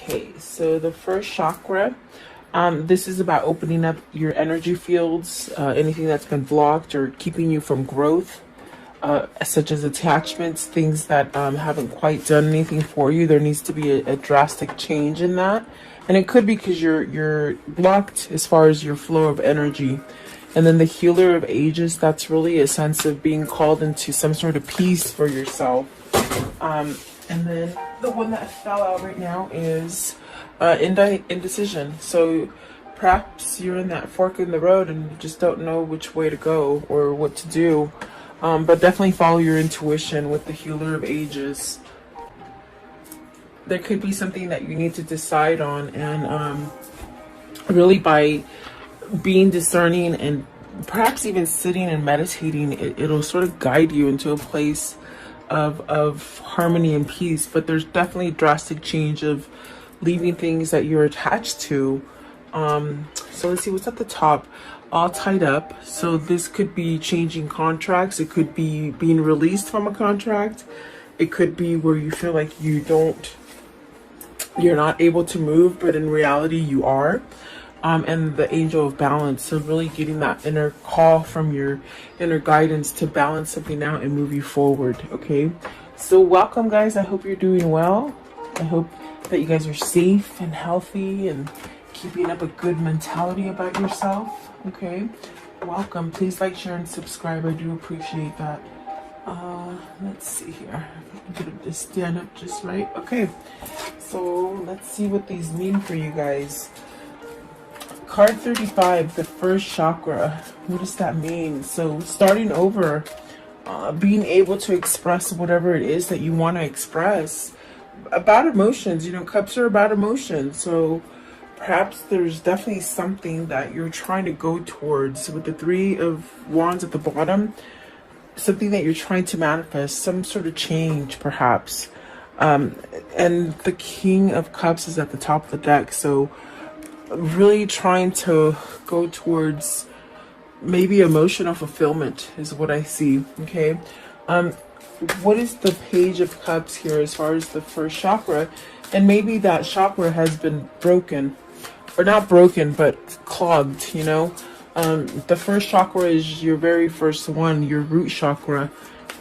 Okay, so the first chakra, this is about opening up your energy fields, anything that's been blocked or keeping you from growth, such as attachments, things that haven't quite done anything for you. There needs to be a drastic change in that. And it could be because you're blocked as far as your flow of energy. And then the healer of ages, that's really a sense of being called into some sort of peace for yourself. And then the one that fell out right now is indecision. So perhaps you're in that fork in the road and you just don't know which way to go or what to do. But definitely follow your intuition with the healer of ages. There could be something that you need to decide on, and really by being discerning and perhaps even sitting and meditating, it'll sort of guide you into a place of harmony and peace. But there's definitely a drastic change of leaving things that you're attached to. So let's see what's at the top. All tied up. So this could be changing contracts. It could be being released from a contract. It could be where you feel like you're not able to move, but in reality you are. And the angel of balance. So really getting that inner call from your inner guidance to balance something out and move you forward. Okay. So welcome, guys. I hope you're doing well. I hope that you guys are safe and healthy and keeping up a good mentality about yourself. Okay. Welcome. Please like, share, and subscribe. I do appreciate that. Let's see here. Get it to stand up just right. Okay. So let's see what these mean for you guys. Card 35, the first chakra. What does that mean? So starting over, being able to express whatever it is that you want to express about emotions. You know, cups are about emotions. So perhaps there's definitely something that you're trying to go towards with the Three of Wands at the bottom. Something that you're trying to manifest, some sort of change perhaps. And the King of Cups is at the top of the deck. So really trying to go towards maybe emotional fulfillment is what I see. Okay. What is the Page of Cups here as far as the first chakra? And maybe that chakra has been broken, or not broken, but clogged, you know. The first chakra is your very first one, your root chakra,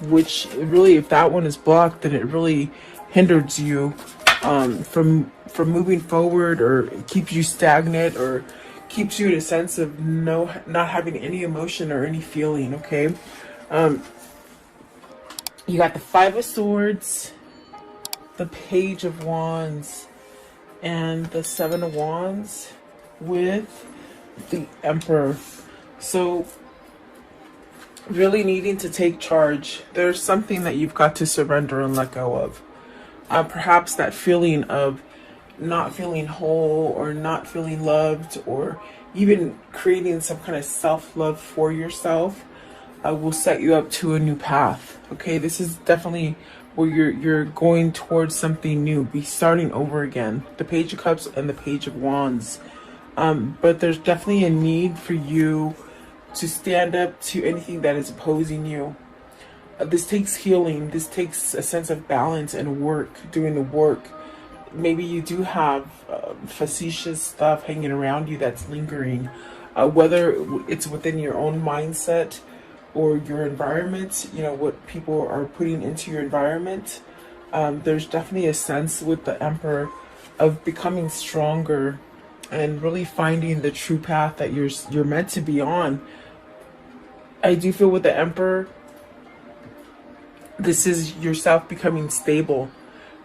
which really, if that one is blocked, then it really hinders you from moving forward, or keeps you stagnant, or keeps you in a sense of not having any emotion or any feeling. Okay. You got the Five of Swords, the Page of Wands, and the Seven of Wands with the Emperor. So really needing to take charge. There's something that you've got to surrender and let go of. Perhaps that feeling of not feeling whole, or not feeling loved, or even creating some kind of self-love for yourself will set you up to a new path. Okay, this is definitely where you're going towards something new, be starting over again. The Page of Cups and the Page of Wands. But there's definitely a need for you to stand up to anything that is opposing you. This takes healing. This takes a sense of balance and work, doing the work. Maybe you do have facetious stuff hanging around you that's lingering, whether it's within your own mindset or your environment, you know, what people are putting into your environment. There's definitely a sense with the Emperor of becoming stronger and really finding the true path that you're meant to be on. I do feel with the Emperor, this is yourself becoming stable,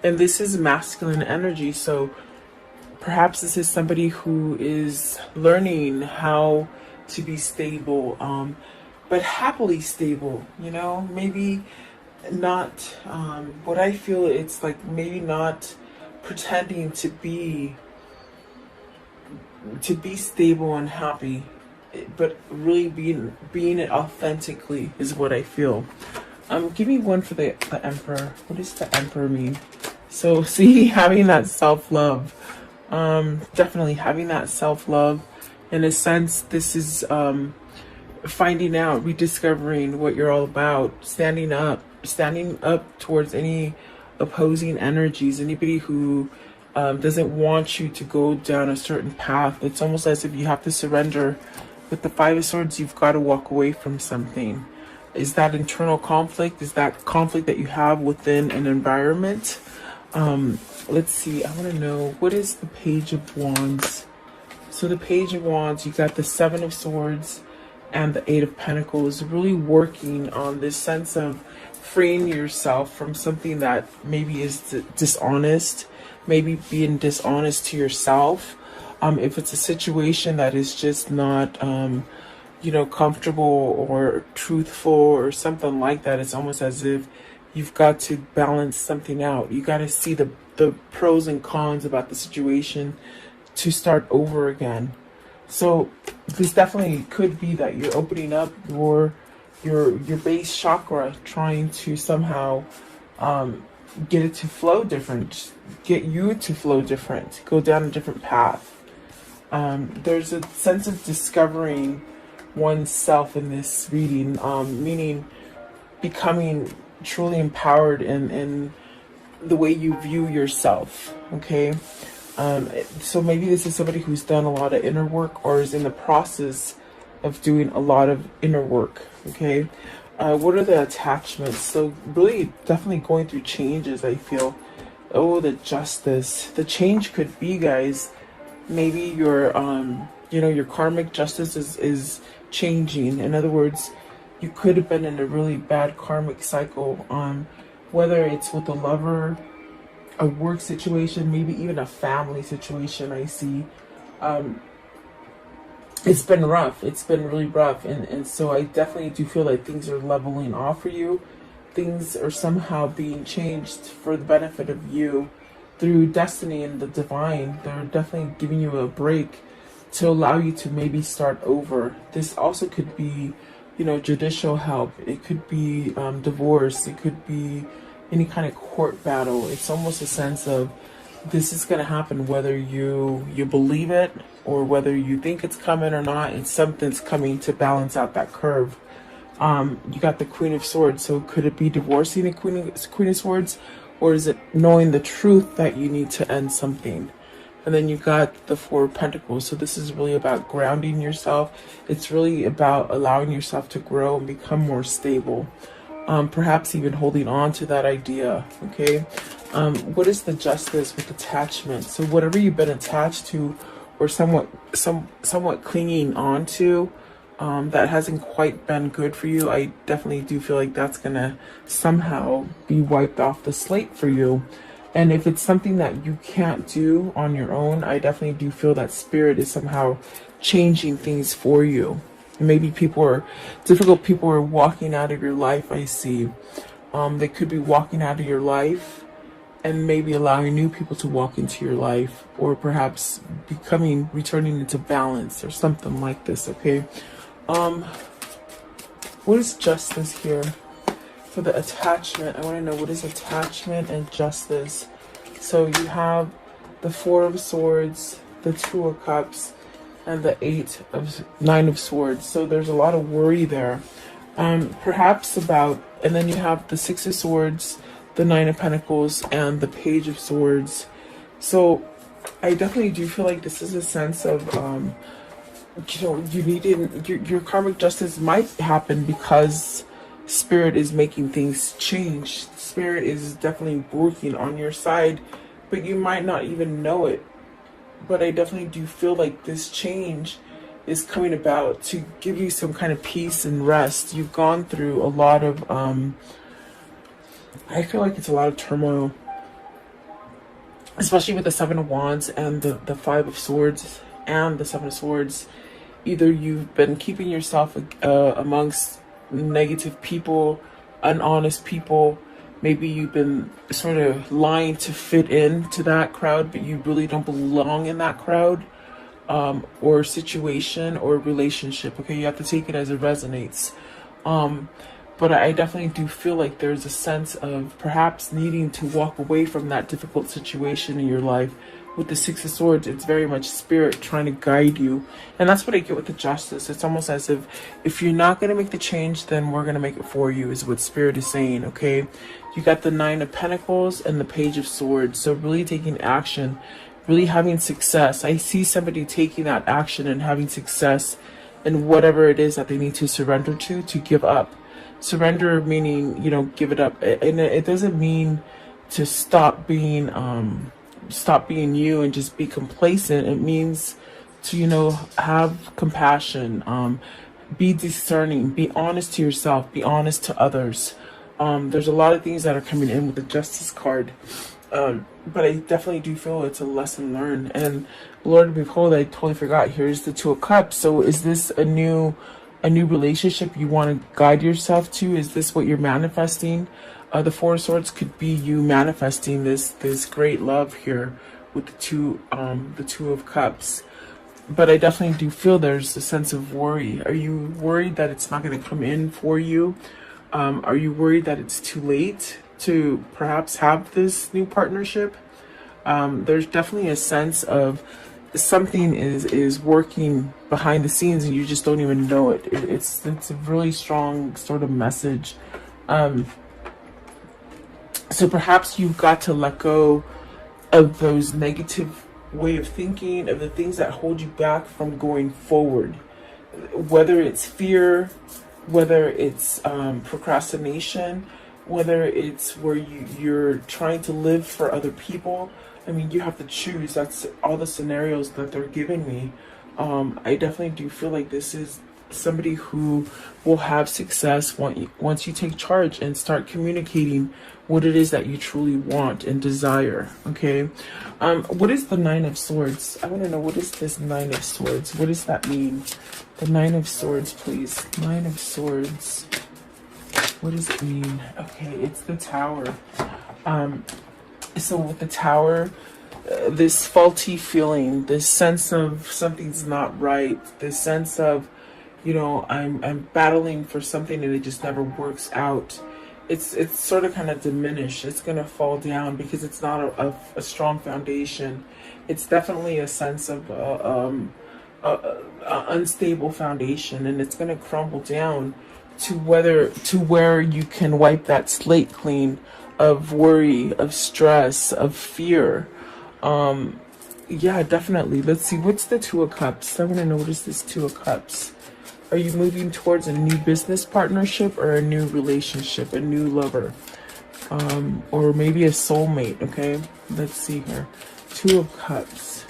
and this is masculine energy. So perhaps this is somebody who is learning how to be stable, but happily stable, you know. Maybe not what I feel, it's like maybe not pretending to be stable and happy, but really being it authentically is what I feel. Give me one for the Emperor. What does the Emperor mean? So see, having that self-love, definitely having that self-love. In a sense, this is finding out, rediscovering what you're all about, standing up towards any opposing energies, anybody who doesn't want you to go down a certain path. It's almost as if you have to surrender. With the Five of Swords, you've got to walk away from something. Is that internal conflict? Is that conflict that you have within an environment? Let's see. I want to know, what is the Page of Wands? So the Page of Wands, you got the Seven of Swords and the Eight of Pentacles, really working on this sense of freeing yourself from something that maybe is dishonest, maybe being dishonest to yourself. If it's a situation that is just not, you know, comfortable or truthful or something like that, it's almost as if you've got to balance something out. You got to see the pros and cons about the situation to start over again. So this definitely could be that you're opening up your base chakra, trying to somehow get it to flow different, get you to flow different, go down a different path. There's a sense of discovering oneself in this reading, meaning becoming truly empowered in the way you view yourself. Okay. So maybe this is somebody who's done a lot of inner work or is in the process of doing a lot of inner work. Okay. What are the attachments? So really definitely going through changes, I feel. Oh, the Justice. The change could be, guys, maybe your you know, your karmic justice is changing. In other words, you could have been in a really bad karmic cycle, whether it's with a lover, a work situation, maybe even a family situation. I see it's been rough. It's been really rough. And so I definitely do feel like things are leveling off for you. Things are somehow being changed for the benefit of you through destiny and the divine. They're definitely giving you a break to allow you to maybe start over. This also could be, you know, judicial help. It could be divorce. It could be any kind of court battle. It's almost a sense of this is going to happen whether you believe it or whether you think it's coming or not. It's something's coming to balance out that curve. You got the Queen of Swords. So could it be divorcing the Queen of Swords, or is it knowing the truth that you need to end something? And then you got the Four of Pentacles. So this is really about grounding yourself. It's really about allowing yourself to grow and become more stable. Perhaps even holding on to that idea. Okay. What is the Justice with attachment? So whatever you've been attached to or somewhat clinging on to, that hasn't quite been good for you, I definitely do feel like that's gonna somehow be wiped off the slate for you. And if it's something that you can't do on your own, I definitely do feel that Spirit is somehow changing things for you. Maybe difficult people are walking out of your life, I see. They could be walking out of your life and maybe allowing new people to walk into your life, or perhaps returning into balance or something like this, okay? What is Justice here? For the attachment, I want to know, what is attachment and justice? So you have the Four of Swords, the Two of Cups, and the Nine of Swords. So there's a lot of worry there. Perhaps about, and then you have the Six of Swords, the Nine of Pentacles, and the Page of Swords. So I definitely do feel like this is a sense of, you know, your karmic justice might happen because Spirit is making things change. Spirit is definitely working on your side, but you might not even know it. But I definitely do feel like this change is coming about to give you some kind of peace and rest. You've gone through a lot of, I feel like it's a lot of turmoil, especially with the Seven of Wands and the Five of Swords and the Seven of Swords. Either you've been keeping yourself amongst negative people, honest people. Maybe you've been sort of lying to fit into that crowd, but you really don't belong in that crowd, or situation or relationship. Okay, you have to take it as it resonates. But I definitely do feel like there's a sense of perhaps needing to walk away from that difficult situation in your life. With the Six of Swords, it's very much Spirit trying to guide you. And that's what I get with the Justice. It's almost as if you're not going to make the change, then we're going to make it for you, is what Spirit is saying, okay? You got the Nine of Pentacles and the Page of Swords. So really taking action, really having success. I see somebody taking that action and having success in whatever it is that they need to surrender to give up. Surrender meaning, you know, give it up. And it doesn't mean to stop being you and just be complacent. It means to, you know, have compassion, be discerning, be honest to yourself, be honest to others. There's a lot of things that are coming in with the Justice card. But I definitely do feel it's a lesson learned. And Lord, behold, I totally forgot. Here's the Two of Cups. So is this a new relationship you want to guide yourself to? Is this what you're manifesting? The Four of Swords could be you manifesting this great love here with the Two of Cups. But I definitely do feel there's a sense of worry. Are you worried that it's not going to come in for you? Are you worried that it's too late to perhaps have this new partnership? There's definitely a sense of something is working behind the scenes and you just don't even know it. It's a really strong sort of message. So perhaps you've got to let go of those negative way of thinking, of the things that hold you back from going forward. Whether it's fear, whether it's procrastination, whether it's where you're trying to live for other people. I mean, you have to choose. That's all the scenarios that they're giving me. I definitely do feel like this is somebody who will have success once you take charge and start communicating what it is that you truly want and desire. Okay. What is the Nine of Swords? I want to know, what is this Nine of Swords? What does that mean? The Nine of Swords, please. Nine of Swords. What does it mean? Okay, it's the Tower. So with the Tower, this faulty feeling, this sense of something's not right, this sense of, you know, I'm battling for something and it just never works out. It's sort of kind of diminished. It's going to fall down because it's not a strong foundation. It's definitely a sense of unstable foundation, and it's going to crumble down to where you can wipe that slate clean of worry, of stress, of fear. Yeah, definitely. Let's see, what's the Two of Cups? I want to know, what is this Two of Cups? Are you moving towards a new business partnership or a new relationship, a new lover, or maybe a soulmate? Okay, let's see here. Two of Cups.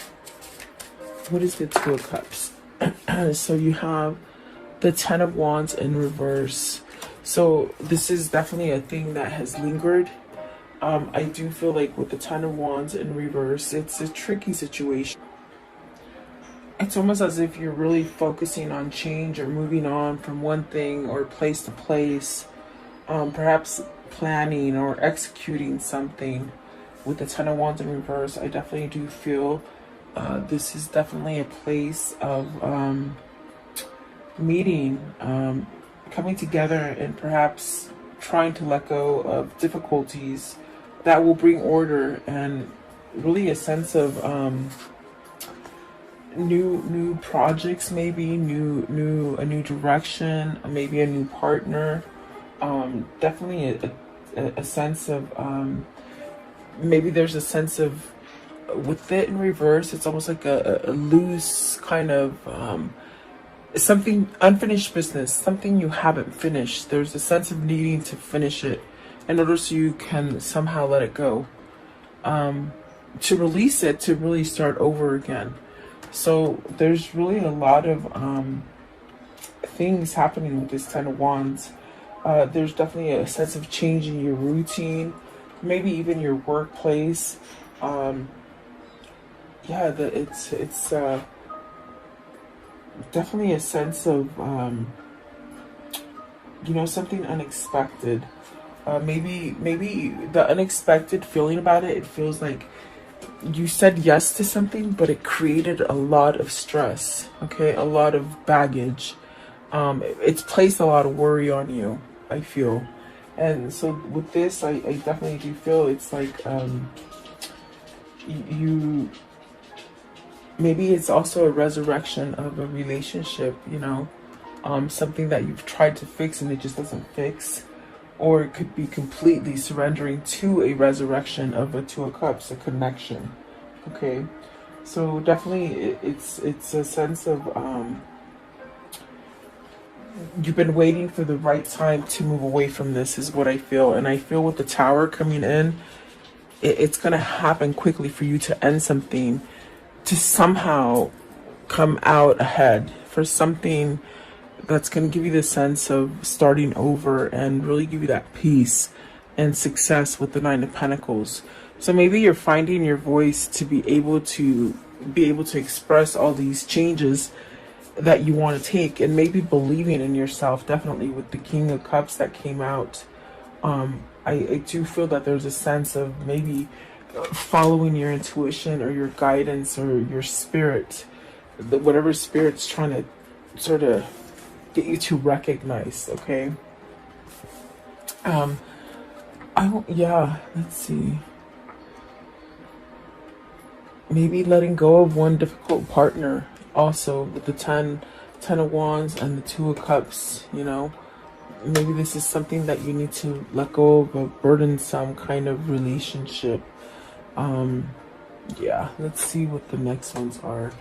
What is the Two of Cups? So you have the Ten of Wands in reverse. So this is definitely a thing that has lingered. I do feel like with the Ten of Wands in reverse, it's a tricky situation. It's almost as if you're really focusing on change or moving on from one thing or place to place, perhaps planning or executing something. With the Ten of Wands in reverse, I definitely do feel this is definitely a place of meeting, coming together, and perhaps trying to let go of difficulties that will bring order and really a sense of new projects, maybe a new direction, maybe a new partner. Definitely a sense of maybe there's a sense of, with it in reverse, it's almost like a loose kind of something, unfinished business, something you haven't finished. There's a sense of needing to finish it in order so you can somehow let it go, to release it, to really start over again. So there's really a lot of things happening with this Ten of Wands. There's definitely a sense of change in your routine, maybe even your workplace. Yeah, it's definitely a sense of you know, something unexpected. Maybe the unexpected feeling about it, it feels like you said yes to something, but it created a lot of stress, okay, a lot of baggage. It's placed a lot of worry on you, I feel. And so with this, I definitely do feel it's like you maybe it's also a resurrection of a relationship, you know, something that you've tried to fix and it just doesn't fix. or it could be completely surrendering to a resurrection of a Two of Cups, a connection. Okay, so definitely it's a sense of you've been waiting for the right time to move away from this, is what I feel. And I feel with the Tower coming in, it's going to happen quickly for you to end something, to somehow come out ahead for something that's going to give you the sense of starting over and really give you that peace and success with the Nine of Pentacles. So maybe you're finding your voice to be able to express all these changes that you want to take, and maybe believing in yourself. Definitely with the King of Cups that came out, I do feel that there's a sense of maybe following your intuition or your guidance or your spirit, whatever spirit's trying to sort of get you to recognize. Okay. Let's see. Maybe letting go of one difficult partner, also with the 10 of Wands and the Two of Cups. Maybe this is something that you need to let go of, a burdensome kind of relationship. Let's see what the next ones are.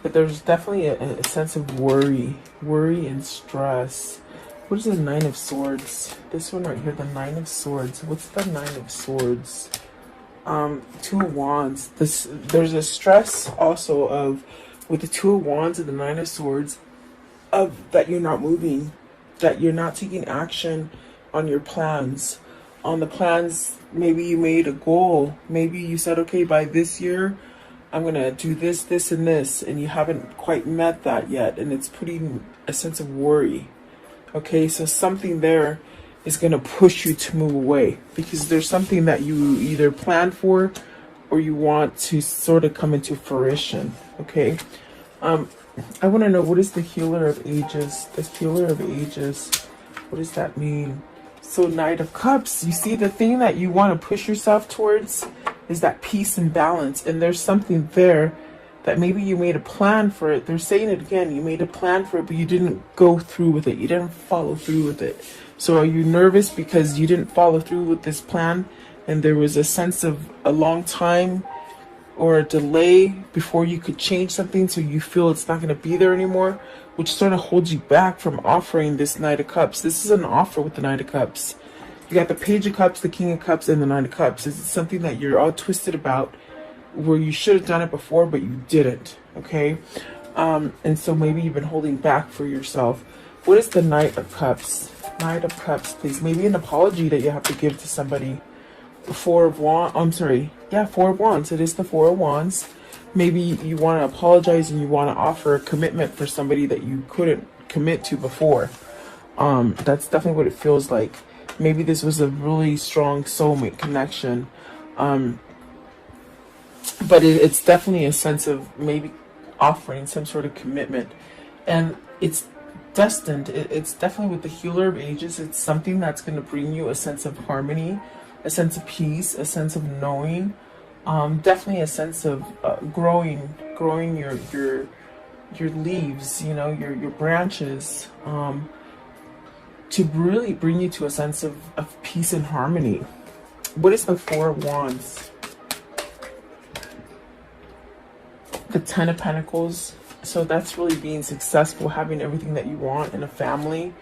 But there's definitely a sense of worry and stress. What is the Nine of Swords? This one right here, the Nine of Swords. What's the Nine of Swords? Two of Wands. There's a stress also of, with the Two of Wands and the Nine of Swords, of that you're not moving, that you're not taking action on your plans. On the plans, maybe you made a goal. Maybe you said, okay, by this year, I'm going to do this, this, and this, and you haven't quite met that yet, and it's putting a sense of worry. Okay, so something there is going to push you to move away, because there's something that you either planned for or you want to sort of come into fruition. Okay, I want to know, what is the Healer of Ages? This Healer of Ages, what does that mean? So Knight of Cups, you see, the thing that you want to push yourself towards is that peace and balance. And there's something there that maybe you made a plan for it. They're saying it again. You made a plan for it, but you didn't go through with it. You didn't follow through with it. So are you nervous because you didn't follow through with this plan, and there was a sense of a long time or a delay before you could change something, so you feel it's not going to be there anymore, which sort of holds you back from offering this Knight of Cups? This is an offer with the Knight of Cups. You got the Page of Cups, the King of Cups, and the Nine of Cups. Is it something that you're all twisted about, where you should have done it before, but you didn't? Okay. And so maybe you've been holding back for yourself. What is the Knight of Cups? Knight of Cups, please. Maybe an apology that you have to give to somebody. Four of Wands. I'm sorry. Yeah, Four of Wands. It is the Four of Wands. Maybe you want to apologize and you want to offer a commitment for somebody that you couldn't commit to before. That's definitely what it feels like. Maybe this was a really strong soulmate connection. But it's definitely a sense of maybe offering some sort of commitment. And it's destined. It's definitely with the Healer of Ages. It's something that's going to bring you a sense of harmony, a sense of peace, a sense of knowing. Definitely a sense of growing your leaves, your branches, to really bring you to a sense of peace and harmony. What is the Four of Wands? The Ten of Pentacles. So that's really being successful, having everything that you want in a family.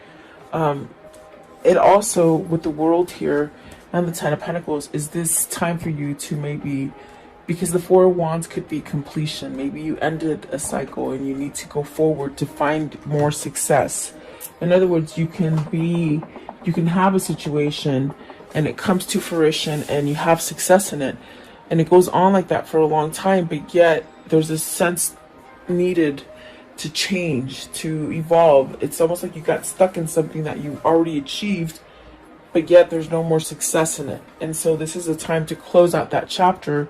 It also, with the World here and the Ten of Pentacles, is this time for you to maybe, because the Four of Wands could be completion. Maybe you ended a cycle and you need to go forward to find more success. In other words, you can have a situation and it comes to fruition and you have success in it, and it goes on like that for a long time, but yet there's a sense needed to change, to evolve. It's almost like you got stuck in something that you already achieved, but yet there's no more success in it. And so this is a time to close out that chapter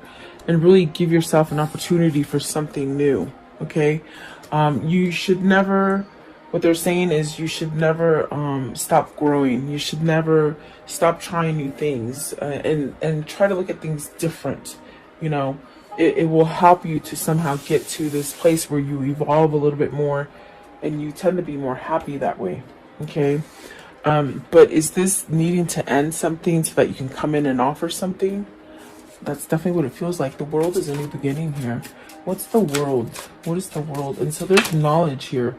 and really give yourself an opportunity for something new. Okay. You should never, what they're saying is you should never stop growing. You should never stop trying new things, and try to look at things different. It will help you to somehow get to this place where you evolve a little bit more and you tend to be more happy that way. Okay. But is this needing to end something so that you can come in and offer something? That's definitely what it feels like. The world is a new beginning here. What's the world? What is the world? And so there's knowledge here.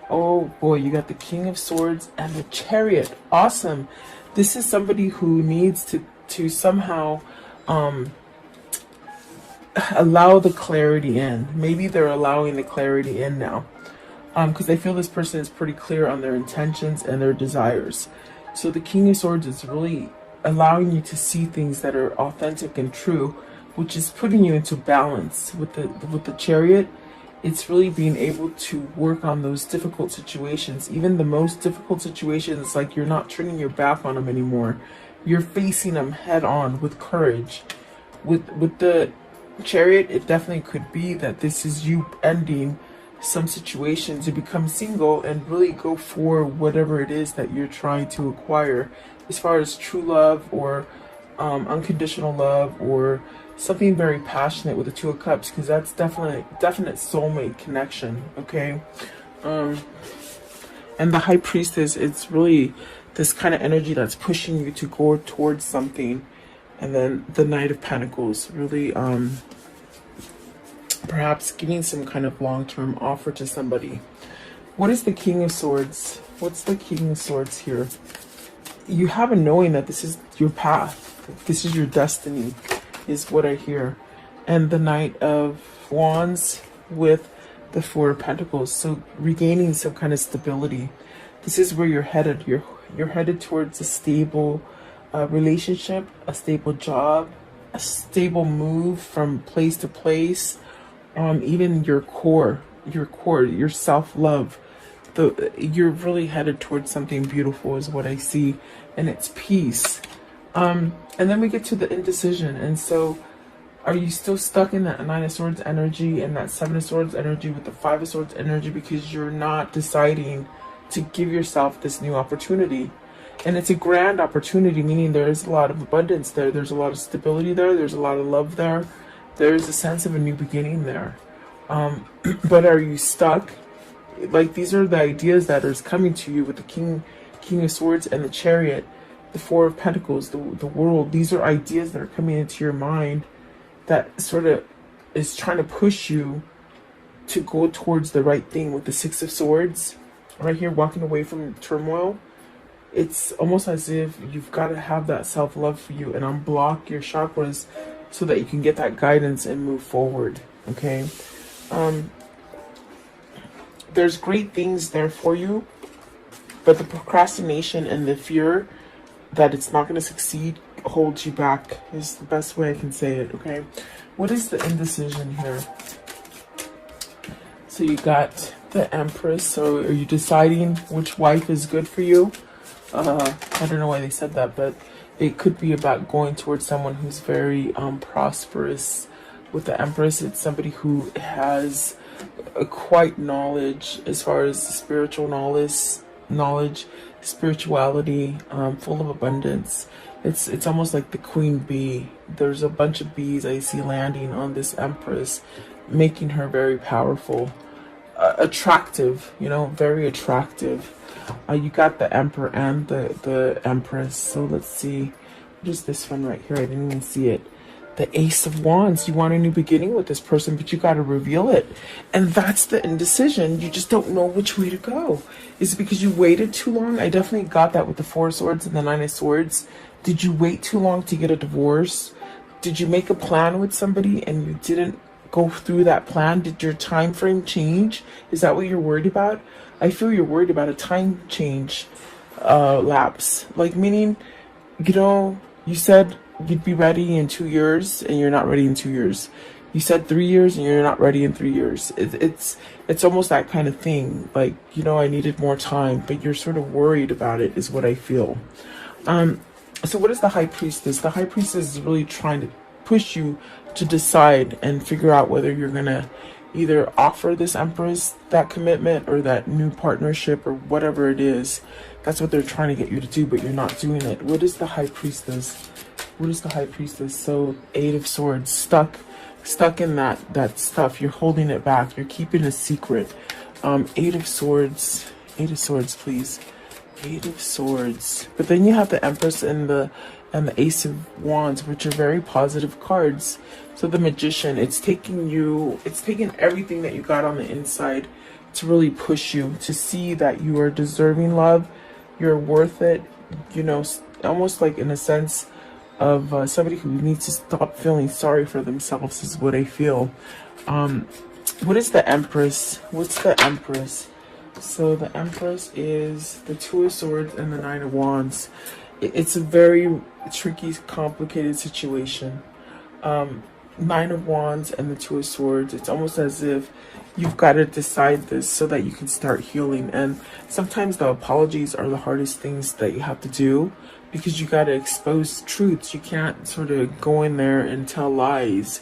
Oh boy, you got the King of Swords and the Chariot. Awesome. This is somebody who needs to somehow allow the clarity in. Maybe they're allowing the clarity in now. Because I feel this person is pretty clear on their intentions and their desires. So the King of Swords is really allowing you to see things that are authentic and true, which is putting you into balance. With the Chariot, it's really being able to work on those difficult situations. Even the most difficult situations, like you're not turning your back on them anymore. You're facing them head on with courage. With the Chariot, it definitely could be that this is you ending some situation to become single and really go for whatever it is that you're trying to acquire, as far as true love or unconditional love or something very passionate with the Two of Cups, because that's definite soulmate connection. Okay. And the High Priestess, it's really this kind of energy that's pushing you to go towards something. And then the Knight of Pentacles, really perhaps giving some kind of long-term offer to somebody. What is the King of Swords? What's the King of Swords here? You have a knowing that this is your path. This is your destiny, is what I hear. And the Knight of Wands with the Four of Pentacles. So regaining some kind of stability. This is where you're headed. You're headed towards a stable relationship, a stable job, a stable move from place to place. Even your core, your self-love. You're really headed towards something beautiful is what I see, and it's peace. And then we get to the indecision. And so are you still stuck in that Nine of Swords energy and that Seven of Swords energy with the Five of Swords energy because you're not deciding to give yourself this new opportunity? And it's a grand opportunity, meaning there's a lot of abundance there. There's a lot of stability there. There's a lot of love there. There's a sense of a new beginning there. But are you stuck? Like, these are the ideas that are coming to you with the King of Swords and the Chariot, the Four of Pentacles, the world. These are ideas that are coming into your mind that sort of is trying to push you to go towards the right thing. With the Six of Swords right here, walking away from turmoil. It's almost as if you've got to have that self-love for you and unblock your chakras so that you can get that guidance and move forward. Okay. There's great things there for you, but the procrastination and the fear that it's not going to succeed holds you back, is the best way I can say it. Okay. What is the indecision here? So you got the Empress. So are you deciding which wife is good for you? I don't know why they said that, but it could be about going towards someone who's very prosperous. With the Empress, it's somebody who has quite knowledge as far as spiritual knowledge, spirituality, full of abundance. It's almost like the queen bee. There's a bunch of bees I see landing on this Empress, making her very powerful, attractive, very attractive. You got the Emperor and the Empress. So let's see. What is this one right here? I didn't even see it. The Ace of Wands. You want a new beginning with this person, but you got to reveal it. And that's the indecision. You just don't know which way to go. Is it because you waited too long? I definitely got that with the Four of Swords and the Nine of Swords. Did you wait too long to get a divorce? Did you make a plan with somebody and you didn't go through that plan? Did your time frame change? Is that what you're worried about? I feel you're worried about a time change lapse. Like, meaning, you said you'd be ready in 2 years and you're not ready in 2 years. You said 3 years and you're not ready in 3 years. It's almost that kind of thing. Like, I needed more time, but you're sort of worried about it, is what I feel. So what is the High Priestess? The High Priestess is really trying to push you to decide and figure out whether you're going to either offer this Empress that commitment or that new partnership or whatever it is. That's what they're trying to get you to do, but you're not doing it. What is the High Priestess? What is the High Priestess? So Eight of Swords, stuck in that stuff. You're holding it back. You're keeping a secret. Eight of Swords, please. Eight of Swords. But then you have the Empress and the Ace of Wands, which are very positive cards. So the Magician, it's taking everything that you got on the inside to really push you to see that you are deserving love, you're worth it, you know, almost like in a sense of somebody who needs to stop feeling sorry for themselves is what I feel. What is the Empress? What's the Empress? So the Empress is the Two of Swords and the Nine of Wands. It's a very tricky, complicated situation. Nine of Wands and the Two of Swords. It's almost as if you've got to decide this so that you can start healing. And sometimes the apologies are the hardest things that you have to do, because you got to expose truths. You can't sort of go in there and tell lies.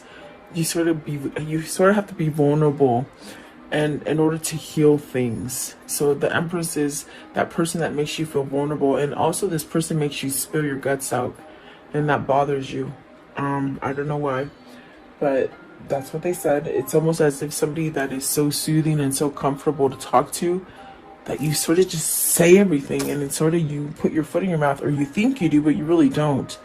You sort of have to be vulnerable, and in order to heal things. So the Empress is that person that makes you feel vulnerable, and also this person makes you spill your guts out, and that bothers you. I don't know why, but that's what they said. It's almost as if somebody that is so soothing and so comfortable to talk to, that you sort of just say everything, and it's sort of, you put your foot in your mouth, or you think you do, but you really don't.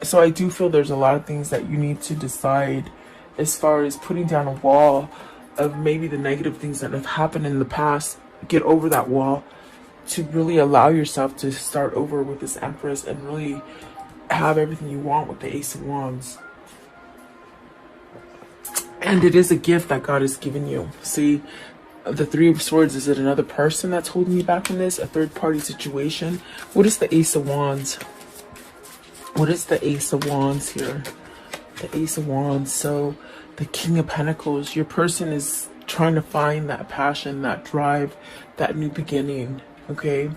So I do feel there's a lot of things that you need to decide as far as putting down a wall of maybe the negative things that have happened in the past. Get over that wall to really allow yourself to start over with this Empress and really have everything you want with the Ace of Wands. And it is a gift that God has given you. See, the Three of Swords, is it another person that's holding you back in this? A third party situation? What is the Ace of Wands? What is the Ace of Wands here? The Ace of Wands. So the King of Pentacles, your person is trying to find that passion, that drive, that new beginning. Okay.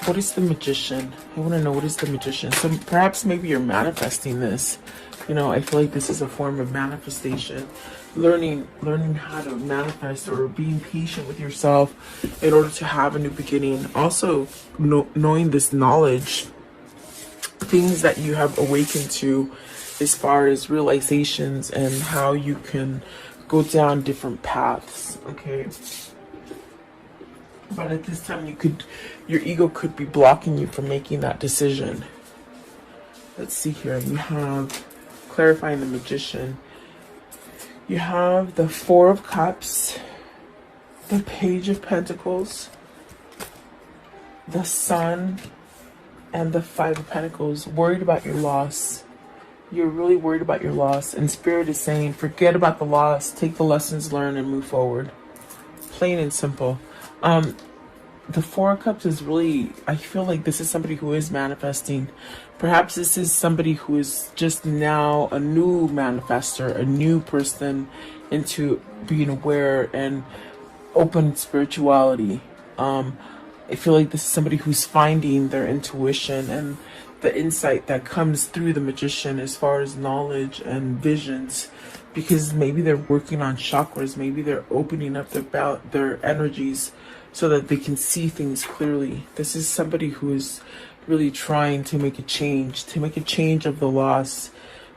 What is the Magician? I want to know, what is the Magician? So perhaps maybe you're manifesting this. You know, I feel like this is a form of manifestation. Learning how to manifest, or being patient with yourself in order to have a new beginning. Also knowing this knowledge, things that you have awakened to as far as realizations and how you can go down different paths. Okay. But at this time, your ego could be blocking you from making that decision. Let's see here. You have clarifying the Magician. You have the Four of Cups, the Page of Pentacles, the Sun, and the Five of Pentacles. Worried about your loss. You're really worried about your loss. And Spirit is saying, forget about the loss. Take the lessons learned and move forward. Plain and simple. The Four of Cups is really, I feel like this is somebody who is manifesting. Perhaps this is somebody who is just now a new manifester, a new person into being aware and open spirituality. I feel like this is somebody who's finding their intuition and the insight that comes through the Magician as far as knowledge and visions, because maybe they're working on chakras, maybe they're opening up their energies so that they can see things clearly. This is somebody who is really trying to make a change of the loss,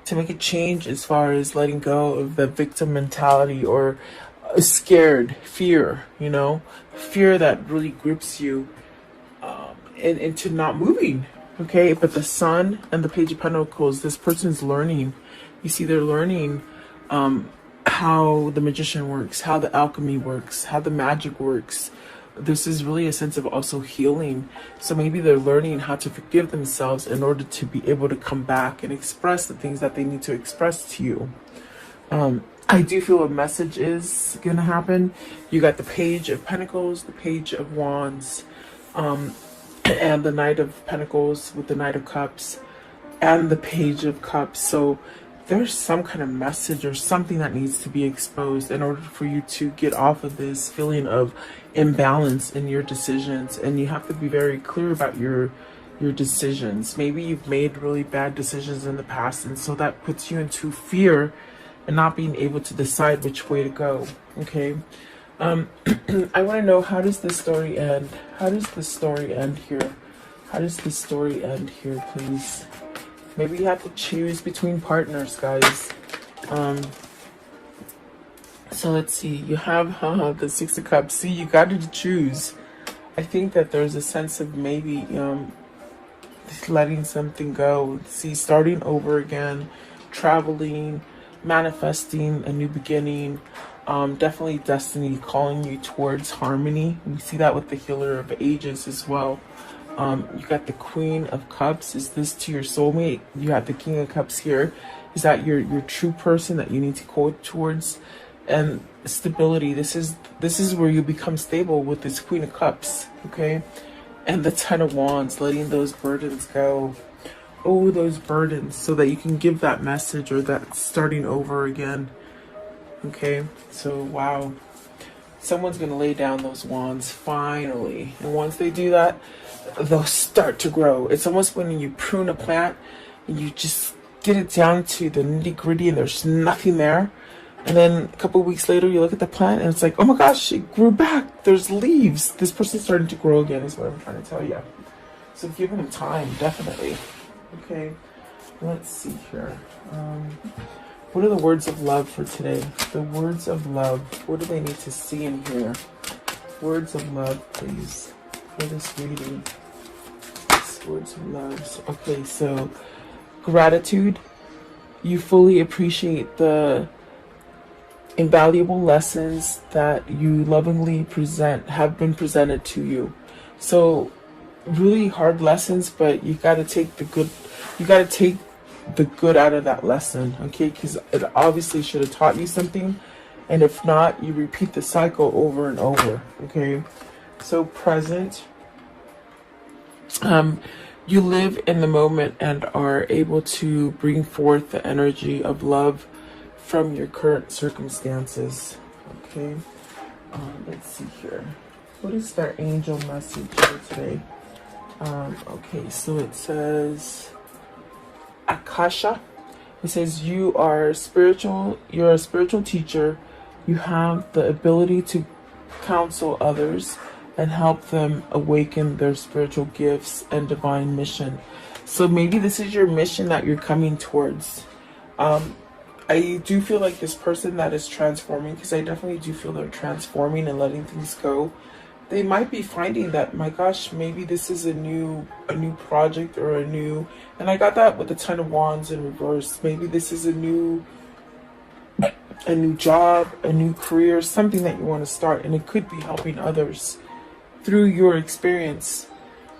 to make a change as far as letting go of the victim mentality, or scared fear, you know, fear that really grips you into not moving. Okay, but the Sun and the Page of Pentacles, this person's learning. You see, they're learning how the Magician works, how the alchemy works, how the magic works. This is really a sense of also healing. So maybe they're learning how to forgive themselves in order to be able to come back and express the things that they need to express to you. I do feel a message is going to happen. You got the Page of Pentacles, the Page of Wands, and the Knight of Pentacles with the Knight of Cups and the Page of Cups. So there's some kind of message or something that needs to be exposed in order for you to get off of this feeling of imbalance in your decisions. And you have to be very clear about your decisions. Maybe you've made really bad decisions in the past, and so that puts you into fear and not being able to decide which way to go. Okay. I want to know, how does this story end? How does the story end here? How does the story end here, please? Maybe you have to choose between partners, guys. So let's see. You have the Six of Cups. See, you got to choose. I think that there's a sense of maybe letting something go. See, starting over again, traveling, manifesting a new beginning. Definitely destiny calling you towards harmony. We see that with the healer of ages as well. You got the Queen of Cups. Is this to your soulmate? You have the King of Cups here. Is that your true person that you need to go towards? And stability. This is where you become stable with this Queen of Cups. Okay, and the Ten of Wands, letting those burdens go. Oh, those burdens, so that you can give that message or that starting over again. Okay, so wow, someone's gonna lay down those wands finally, and once they do that, they'll start to grow. It's almost when you prune a plant and you just get it down to the nitty gritty and there's nothing there, and then a couple of weeks later you look at the plant and it's like, oh my gosh, it grew back, there's leaves, this person's starting to grow again, is what I'm trying to tell you. So give them time, definitely. Okay, let's see here. What are the words of love for today? The words of love. What do they need to see in here? Words of love, please, for this reading. Words of love. Okay, so gratitude. You fully appreciate the invaluable lessons that you lovingly have been presented to you. So really hard lessons, but you got to take the good. You got to take the good out of that lesson, okay? Because it obviously should have taught you something, and if not, you repeat the cycle over and over, okay? So present, you live in the moment and are able to bring forth the energy of love from your current circumstances, okay? Let's see here. What is their angel message for today? Okay, so it says Akasha. It says you are spiritual, you're a spiritual teacher. You have the ability to counsel others and help them awaken their spiritual gifts and divine mission. So maybe this is your mission that you're coming towards. I do feel like this person that is transforming, because I definitely do feel they're transforming and letting things go. They might be finding that, my gosh, maybe this is a new project or and I got that with the Ten of Wands in reverse. Maybe this is a new job, a new career, something that you want to start, and it could be helping others through your experience.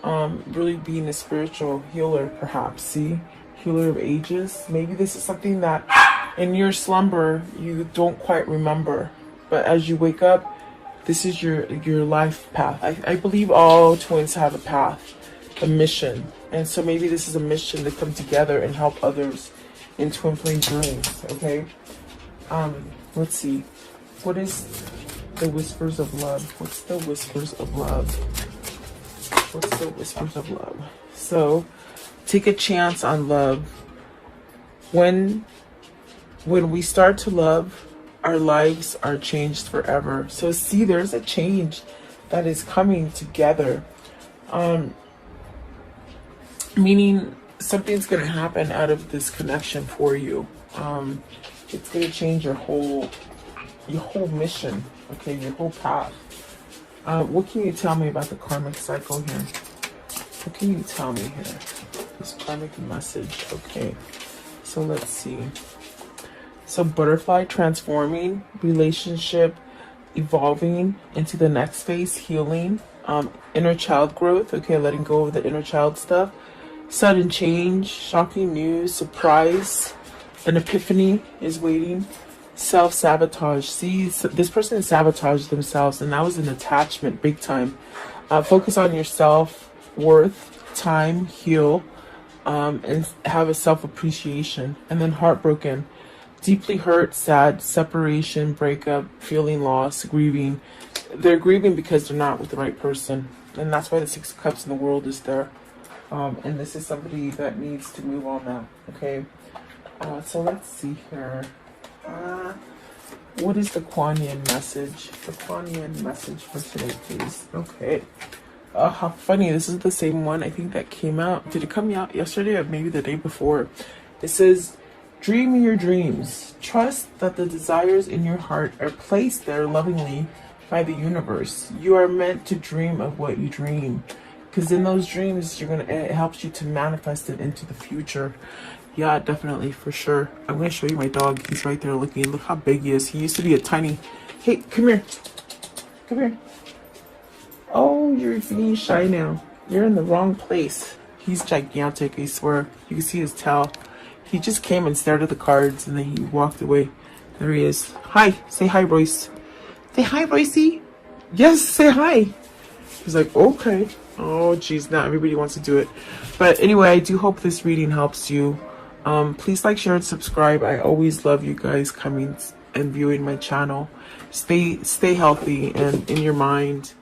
Really being a spiritual healer, perhaps. See, healer of ages. Maybe this is something that in your slumber you don't quite remember, but as you wake up, this is your life path. I believe all twins have a path, a mission. And so maybe this is a mission to come together and help others in twin flame journeys, okay? Let's see. What is the whispers of love? What's the whispers of love? What's the whispers of love? So, take a chance on love. When we start to love, our lives are changed forever. So see, there's a change that is coming together. Meaning something's going to happen out of this connection for you. It's going to change your whole mission, okay, your whole path. What can you tell me about the karmic cycle here? What can you tell me here? This karmic message, okay. So let's see. So butterfly transforming, relationship evolving into the next phase, healing, inner child growth, okay, letting go of the inner child stuff, sudden change, shocking news, surprise, an epiphany is waiting, self-sabotage. See, this person sabotaged themselves, and that was an attachment, big time. Focus on your self-worth, time, heal, and have a self-appreciation. And then heartbroken. Deeply hurt, sad, separation, breakup, feeling lost, grieving. They're grieving because they're not with the right person. And that's why the Six of Cups in the world is there. And this is somebody that needs to move on now. Okay. So let's see here. What is the Kuan Yin message? The Kuan Yin message for today, please. Okay. How funny. This is the same one I think that came out. Did it come out yesterday or maybe the day before? It says, dream your dreams. Trust that the desires in your heart are placed there lovingly by the universe. You are meant to dream of what you dream, because in those dreams it helps you to manifest it into the future. Yeah, definitely, for sure. I'm gonna show you my dog. He's right there looking. Look how big he is. He used to be a tiny... Hey, come here. Come here. Oh, you're being shy now. You're in the wrong place. He's gigantic, I swear. You can see his tail. He just came and stared at the cards and then he walked away. There he is. Hi. Say hi, Royce. Say hi, Roycey. Yes, say hi. He's like, okay. Oh, geez, not everybody wants to do it. But anyway, I do hope this reading helps you. Please like, share, and subscribe. I always love you guys coming and viewing my channel. Stay healthy and in your mind.